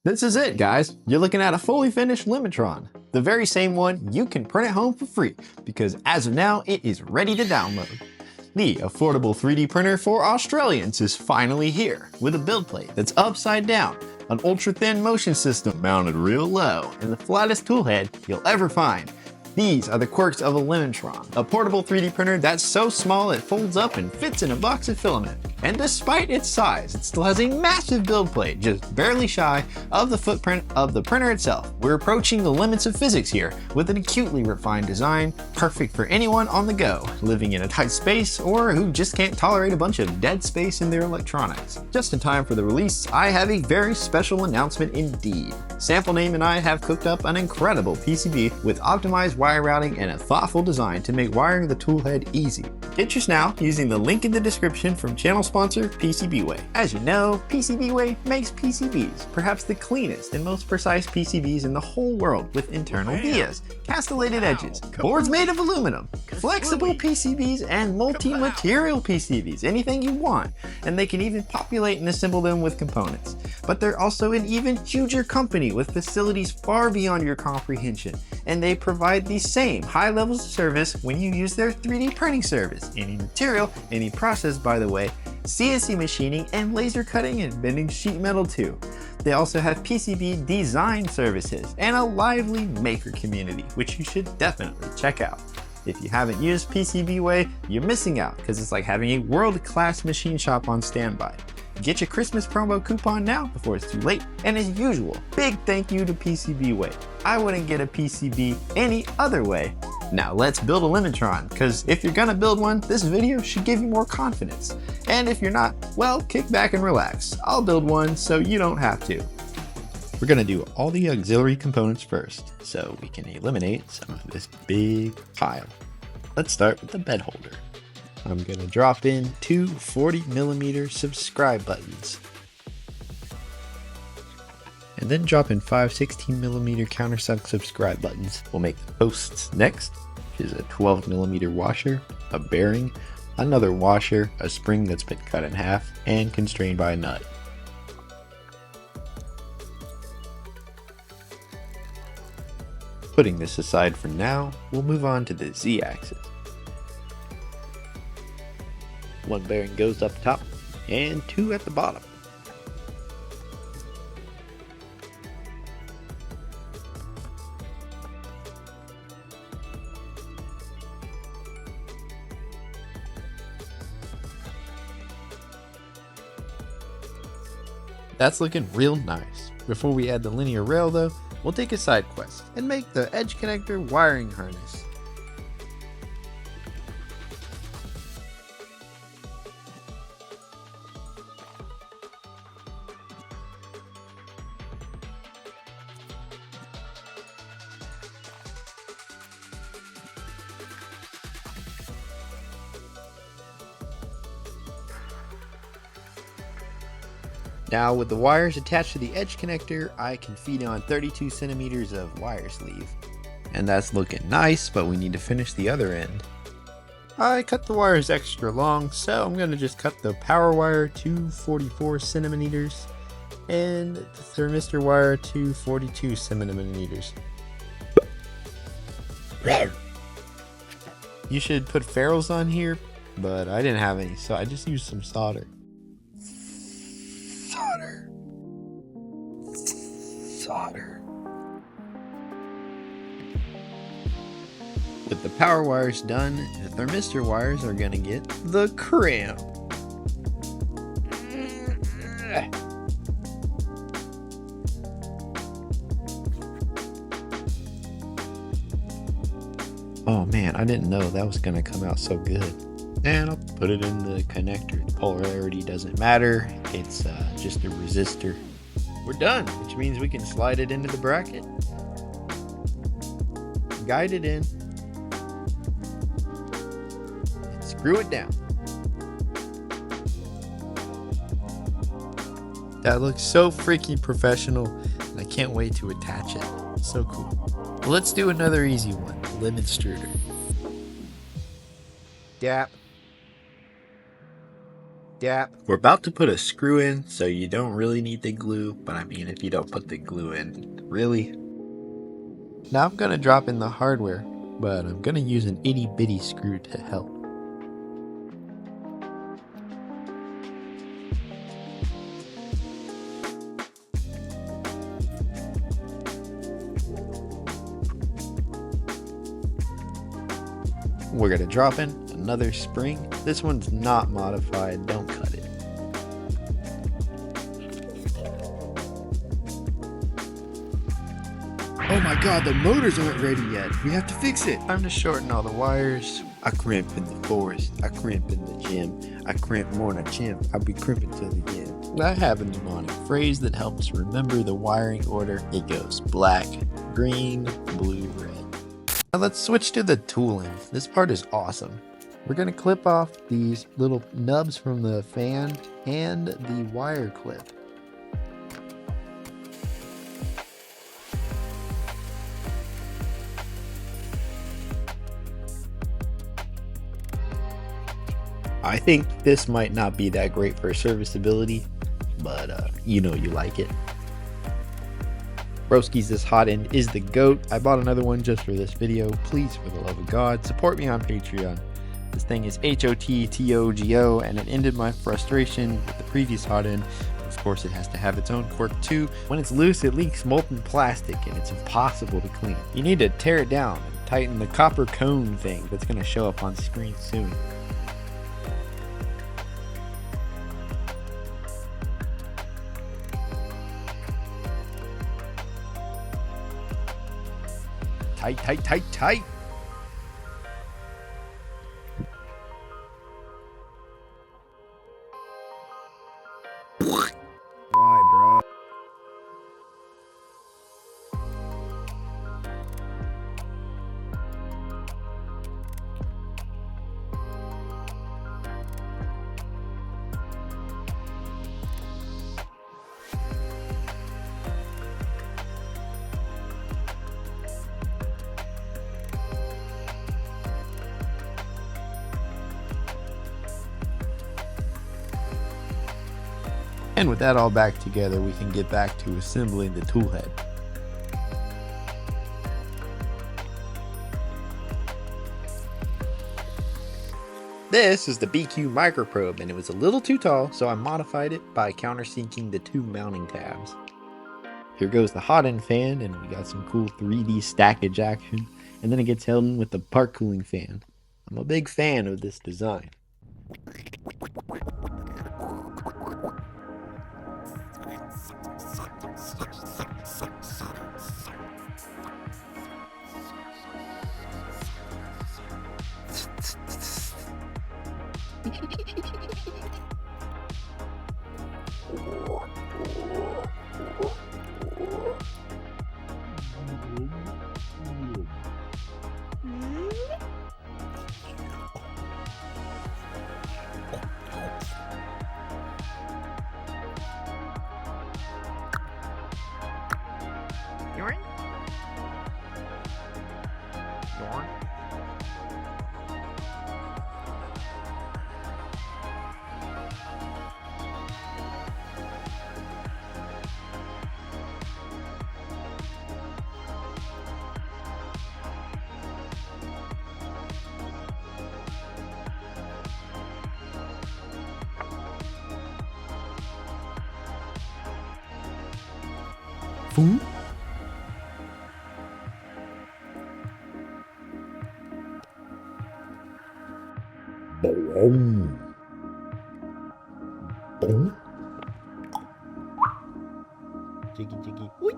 This is it, guys. You're looking at a fully finished Limitron. The very same one you can print at home for free, because as of now, it is ready to download. The affordable 3D printer for Australians is finally here, with a build plate that's upside down, an ultra-thin motion system mounted real low, and the flattest tool head you'll ever find. These are the quirks of a Lemontron, a portable 3D printer that's so small it folds up and fits in a box of filament. And despite its size, it still has a massive build plate, just barely shy of the footprint of the printer itself. We're approaching the limits of physics here, with an acutely refined design, perfect for anyone on the go, living in a tight space, or who just can't tolerate a bunch of dead space in their electronics. Just in time for the release, I have a very special announcement indeed. Sample Name and I have cooked up an incredible PCB with optimized wire routing and a thoughtful design to make wiring the toolhead easy. Get yours now using the link in the description from channel sponsor PCBWay. As you know, PCBWay makes PCBs, perhaps the cleanest and most precise PCBs in the whole world, with internal vias, castellated edges, boards made of aluminum, flexible PCBs, and multi-material PCBs, anything you want. And they can even populate and assemble them with components. But they're also an even huger company with facilities far beyond your comprehension. And they provide the same high levels of service when you use their 3D printing service. Any material, any process, by the way, CNC machining and laser cutting and bending sheet metal too. They also have PCB design services and a lively maker community, which you should definitely check out. If you haven't used PCBWay, you're missing out, because it's like having a world-class machine shop on standby. Get your Christmas promo coupon now before it's too late, and as usual, big thank you to PCBWay. I wouldn't get a PCB any other way. Now let's build a Limitron, because if you're gonna build one, this video should give you more confidence. And if you're not, well, kick back and relax. I'll build one so you don't have to. We're gonna do all the auxiliary components first, so we can eliminate some of this big pile. Let's start with the bed holder. I'm gonna drop in two 40mm subscribe buttons. And then drop in 5 16mm countersunk subscribe buttons. We'll make the posts next, which is a 12mm washer, a bearing, another washer, a spring that's been cut in half, and constrained by a nut. Putting this aside for now, we'll move on to the Z-axis. One bearing goes up top, and two at the bottom. That's looking real nice. Before we add the linear rail though, we'll take a side quest and make the edge connector wiring harness. Now with the wires attached to the edge connector, I can feed on 32 centimeters of wire sleeve. And that's looking nice, but we need to finish the other end. I cut the wires extra long, so I'm gonna just cut the power wire to 44 centimeters and the thermistor wire to 42 centimeters. You should put ferrules on here, but I didn't have any, so I just used some solder. Solder. With the power wires done, the thermistor wires are gonna get the cramp. Oh man, I didn't know that was gonna come out so good. And I'll put it in the connector. The polarity doesn't matter, it's just a resistor. We're done, which means we can slide it into the bracket, guide it in, and screw it down. That looks so freaking professional, and I can't wait to attach it. So cool. Well, let's do another easy one, Extruder. Gap. gap. We're about to put a screw in, so you don't really need the glue, but I mean, if you don't put the glue in, really? Now I'm gonna drop in the hardware, but I'm gonna use an itty bitty screw to help. We're gonna drop in another spring. This one's not modified, don't cut it. Oh my god, the motors aren't ready yet. We have to fix it. Time to shorten all the wires. I crimp in the forest. I crimp in the gym. I crimp more than a chimp. I'll be crimping till the end. I have a mnemonic phrase that helps remember the wiring order. It goes black, green, blue, red. Now let's switch to the tooling. This part is awesome. We're gonna clip off these little nubs from the fan and the wire clip. I think this might not be that great for serviceability, but you know you like it. Broski's, this hot end is the GOAT. I bought another one just for this video. Please, for the love of God, support me on Patreon. This thing is HOTTOGO, and it ended my frustration with the previous hot end. Of course, it has to have its own quirk too. When it's loose, it leaks molten plastic, and it's impossible to clean. You need to tear it down and tighten the copper cone thing that's going to show up on screen soon. Tight, tight, tight, tight. Why, bro? And with that all back together, we can get back to assembling the tool head. This is the BQ microprobe, and it was a little too tall, so I modified it by countersinking the two mounting tabs. Here goes the hot end fan, and we got some cool 3D stackage action, and then it gets held in with the part cooling fan. I'm a big fan of this design. Boom. Boom. Boom. Jiggy jiggy. Oi.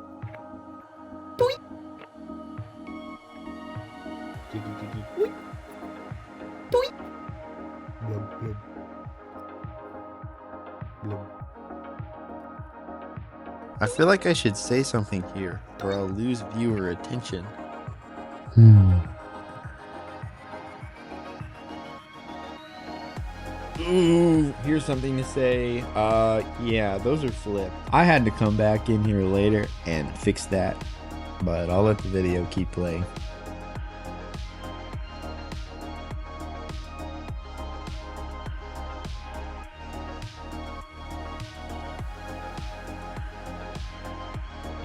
Toi. Jiggy jiggy. Oi. Toi. Blub blub. Blub. I feel like I should say something here, or I'll lose viewer attention. Ooh, here's something to say. Yeah, those are flipped. I had to come back in here later and fix that, but I'll let the video keep playing.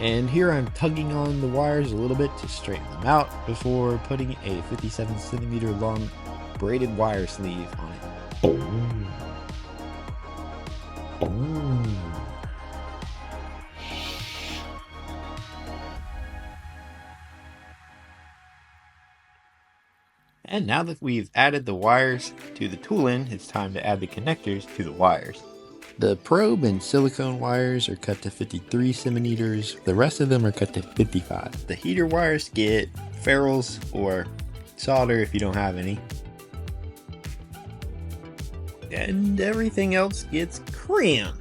And here I'm tugging on the wires a little bit to straighten them out before putting a 57cm long braided wire sleeve on it. Boom. Boom. And now that we've added the wires to the tool end, it's time to add the connectors to the wires. The probe and silicone wires are cut to 53 centimeters. The rest of them are cut to 55. The heater wires get ferrules or solder if you don't have any. And everything else gets crayon.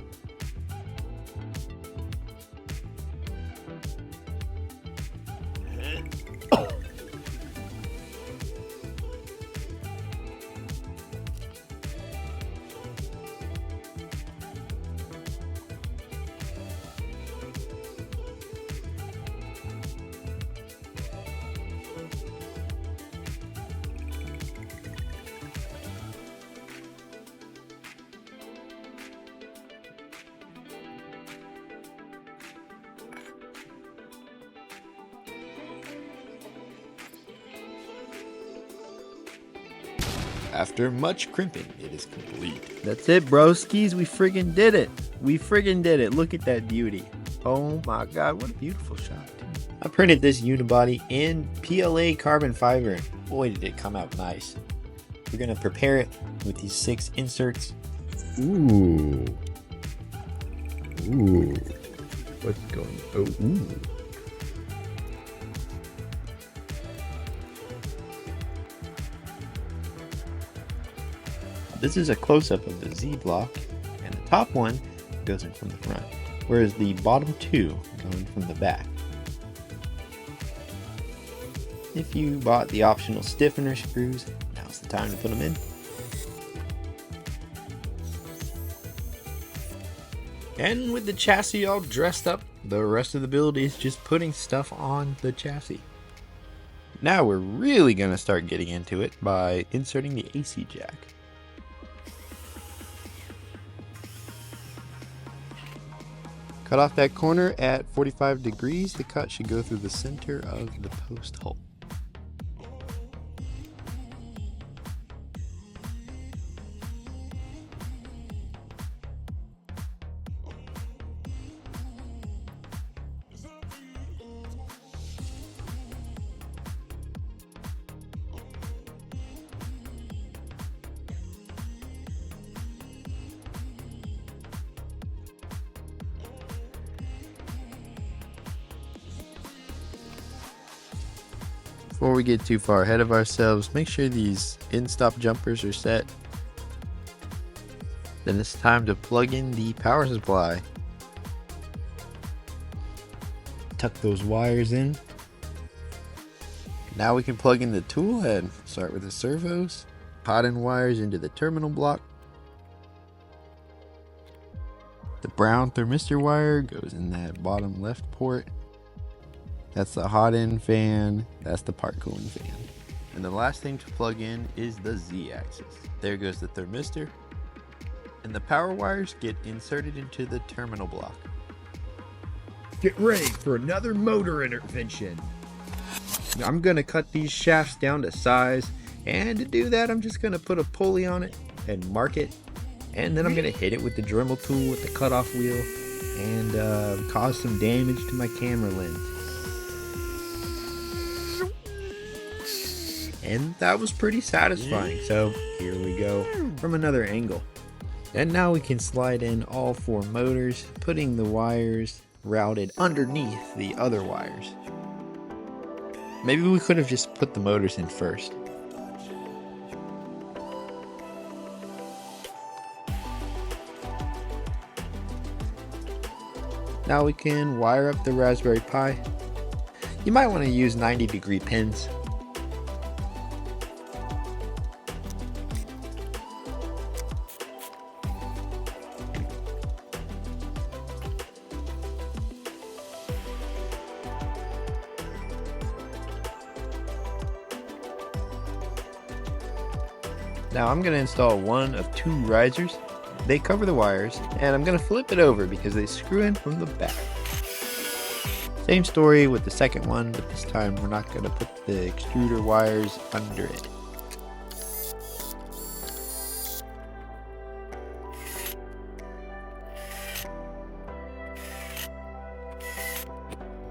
After much crimping, it is complete. That's it, broskies. We friggin' did it. We friggin' did it. Look at that beauty. Oh my god, what a beautiful shot. I printed this unibody in PLA carbon fiber. Boy, did it come out nice. We're gonna prepare it with these 6 inserts. Ooh. Ooh. What's going on? Oh, ooh. This is a close-up of the Z block, and the top one goes in from the front, whereas the bottom 2 go in from the back. If you bought the optional stiffener screws, now's the time to put them in. And with the chassis all dressed up, the rest of the build is just putting stuff on the chassis. Now we're really going to start getting into it by inserting the AC jack. Cut off that corner at 45 degrees. The cut should go through the center of the post hole. Before we get too far ahead of ourselves, make sure these in-stop jumpers are set. Then it's time to plug in the power supply. Tuck those wires in. Now we can plug in the tool head. Start with the servos. Hotend wires into the terminal block. The brown thermistor wire goes in that bottom left port. That's the hotend fan, that's the part cooling fan. And the last thing to plug in is the Z-axis. There goes the thermistor. And the power wires get inserted into the terminal block. Get ready for another motor intervention. I'm gonna cut these shafts down to size, and to do that I'm just gonna put a pulley on it and mark it, and then I'm gonna hit it with the Dremel tool with the cutoff wheel and cause some damage to my camera lens. And that was pretty satisfying, so here we go from another angle. And now we can slide in all 4 motors, putting the wires routed underneath the other wires. Maybe we could have just put the motors in first. Now we can wire up the Raspberry Pi. You might want to use 90-degree pins. Now I'm going to install one of 2 risers. They cover the wires, and I'm going to flip it over because they screw in from the back. Same story with the second one, but this time we're not going to put the extruder wires under it.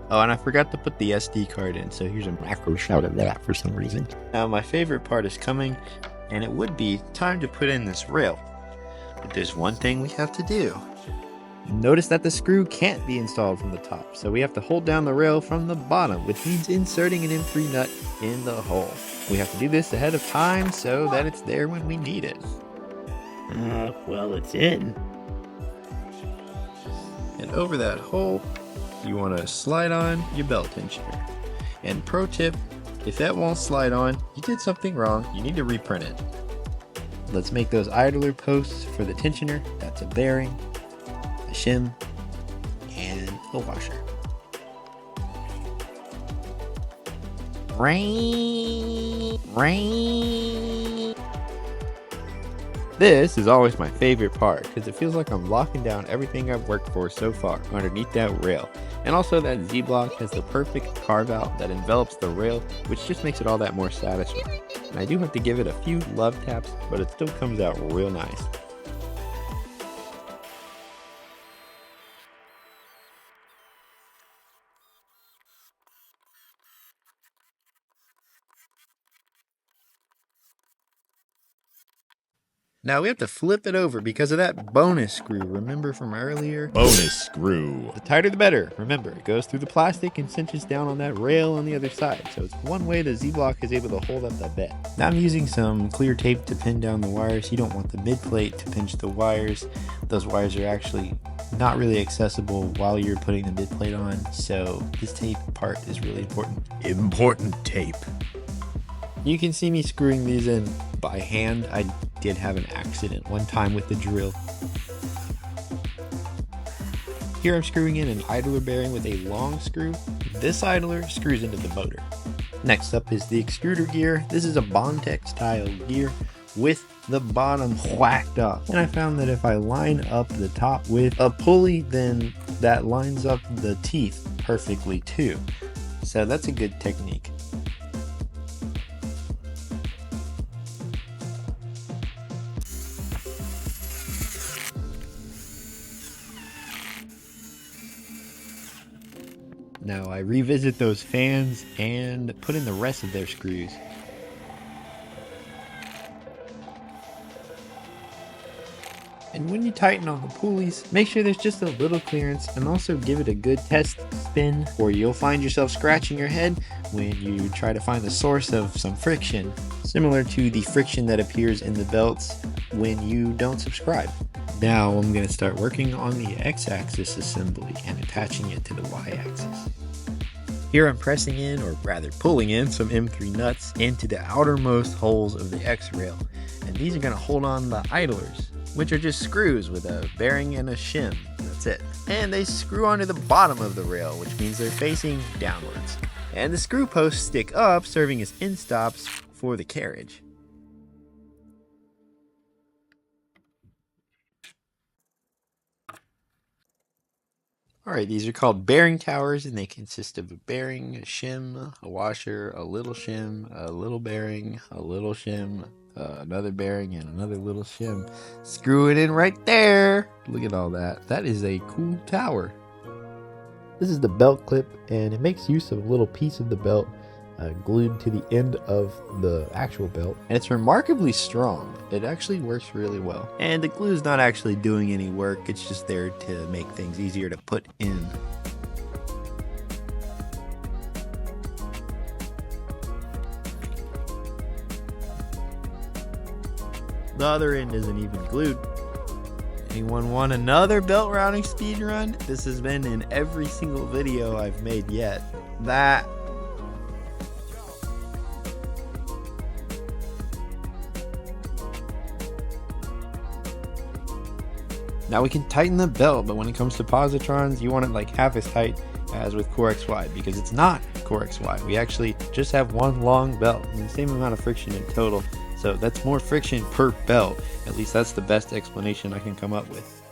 Oh, and I forgot to put the SD card in, so here's a macro shot of that for some reason. Now my favorite part is coming, and it would be time to put in this rail. But there's one thing we have to do. Notice that the screw can't be installed from the top, so we have to hold down the rail from the bottom, which means inserting an M3 nut in the hole. We have to do this ahead of time so that it's there when we need it. Well, it's in. And over that hole, you want to slide on your belt tensioner. And pro tip, if that won't slide on, you did something wrong. You need to reprint it. Let's make those idler posts for the tensioner. That's a bearing, a shim, and a washer. Rain. This is always my favorite part because it feels like I'm locking down everything I've worked for so far underneath that rail. And also that Z-block has the perfect carve out that envelops the rail, which just makes it all that more satisfying. And I do have to give it a few love taps, but it still comes out real nice. Now we have to flip it over because of that bonus screw, remember from earlier? Bonus screw. The tighter the better. Remember, it goes through the plastic and cinches down on that rail on the other side. So it's one way the Z-block is able to hold up the bed. Now I'm using some clear tape to pin down the wires. You don't want the mid plate to pinch the wires. Those wires are actually not really accessible while you're putting the mid plate on. So this tape part is really important. Important tape. You can see me screwing these in by hand. I did have an accident one time with the drill. Here I'm screwing in an idler bearing with a long screw. This idler screws into the motor. Next up is the extruder gear. This is a Bondtex style gear with the bottom whacked up. And I found that if I line up the top with a pulley, then that lines up the teeth perfectly too. So that's a good technique. Now I revisit those fans and put in the rest of their screws. And when you tighten on the pulleys, make sure there's just a little clearance and also give it a good test spin, or you'll find yourself scratching your head when you try to find the source of some friction, similar to the friction that appears in the belts when you don't subscribe. Now I'm going to start working on the X-axis assembly and attaching it to the Y-axis. Here I'm pressing in, or rather pulling in, some M3 nuts into the outermost holes of the X-rail. And these are going to hold on the idlers, which are just screws with a bearing and a shim. That's it. And they screw onto the bottom of the rail, which means they're facing downwards. And the screw posts stick up, serving as end stops for the carriage. Alright, these are called bearing towers, and they consist of a bearing, a shim, a washer, a little shim, a little bearing, a little shim, another bearing, and another little shim. Screw it in right there! Look at all that. That is a cool tower. This is the belt clip, and it makes use of a little piece of the belt glued to the end of the actual belt. And it's remarkably strong. It actually works really well. And the glue is not actually doing any work. It's just there to make things easier to put in. The other end isn't even glued. Anyone want another belt routing speed run? This has been in every single video I've made yet. Now we can tighten the belt, but when it comes to positrons, you want it like half as tight as with Core XY, because it's not Core XY. We actually just have one long belt and the same amount of friction in total. So that's more friction per belt. At least that's the best explanation I can come up with.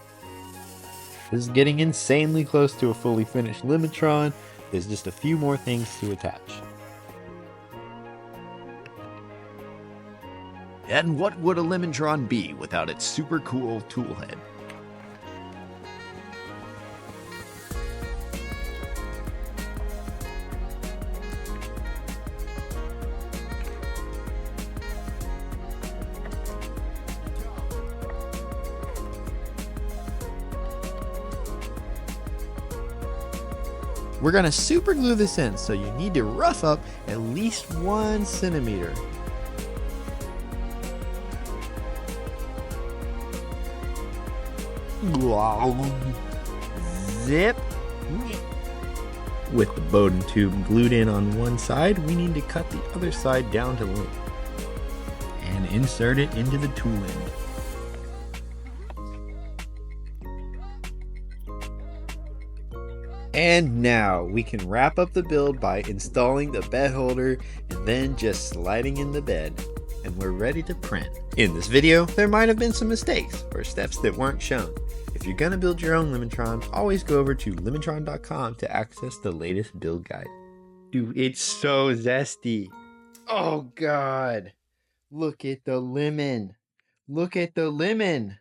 This is getting insanely close to a fully finished Limitron, There's just a few more things to attach. And what would a Lemontron be without its super cool toolhead? We're gonna super glue this in, so you need to rough up at least 1 centimeter. Zip. With the Bowden tube glued in on one side, we need to cut the other side down to length and insert it into the tool end. And now we can wrap up the build by installing the bed holder and then just sliding in the bed, and we're ready to print. In this video, there might have been some mistakes or steps that weren't shown. If you're gonna build your own Limitron, always go over to limitron.com to access the latest build guide. Dude, it's so zesty. Oh God, look at the lemon. Look at the lemon.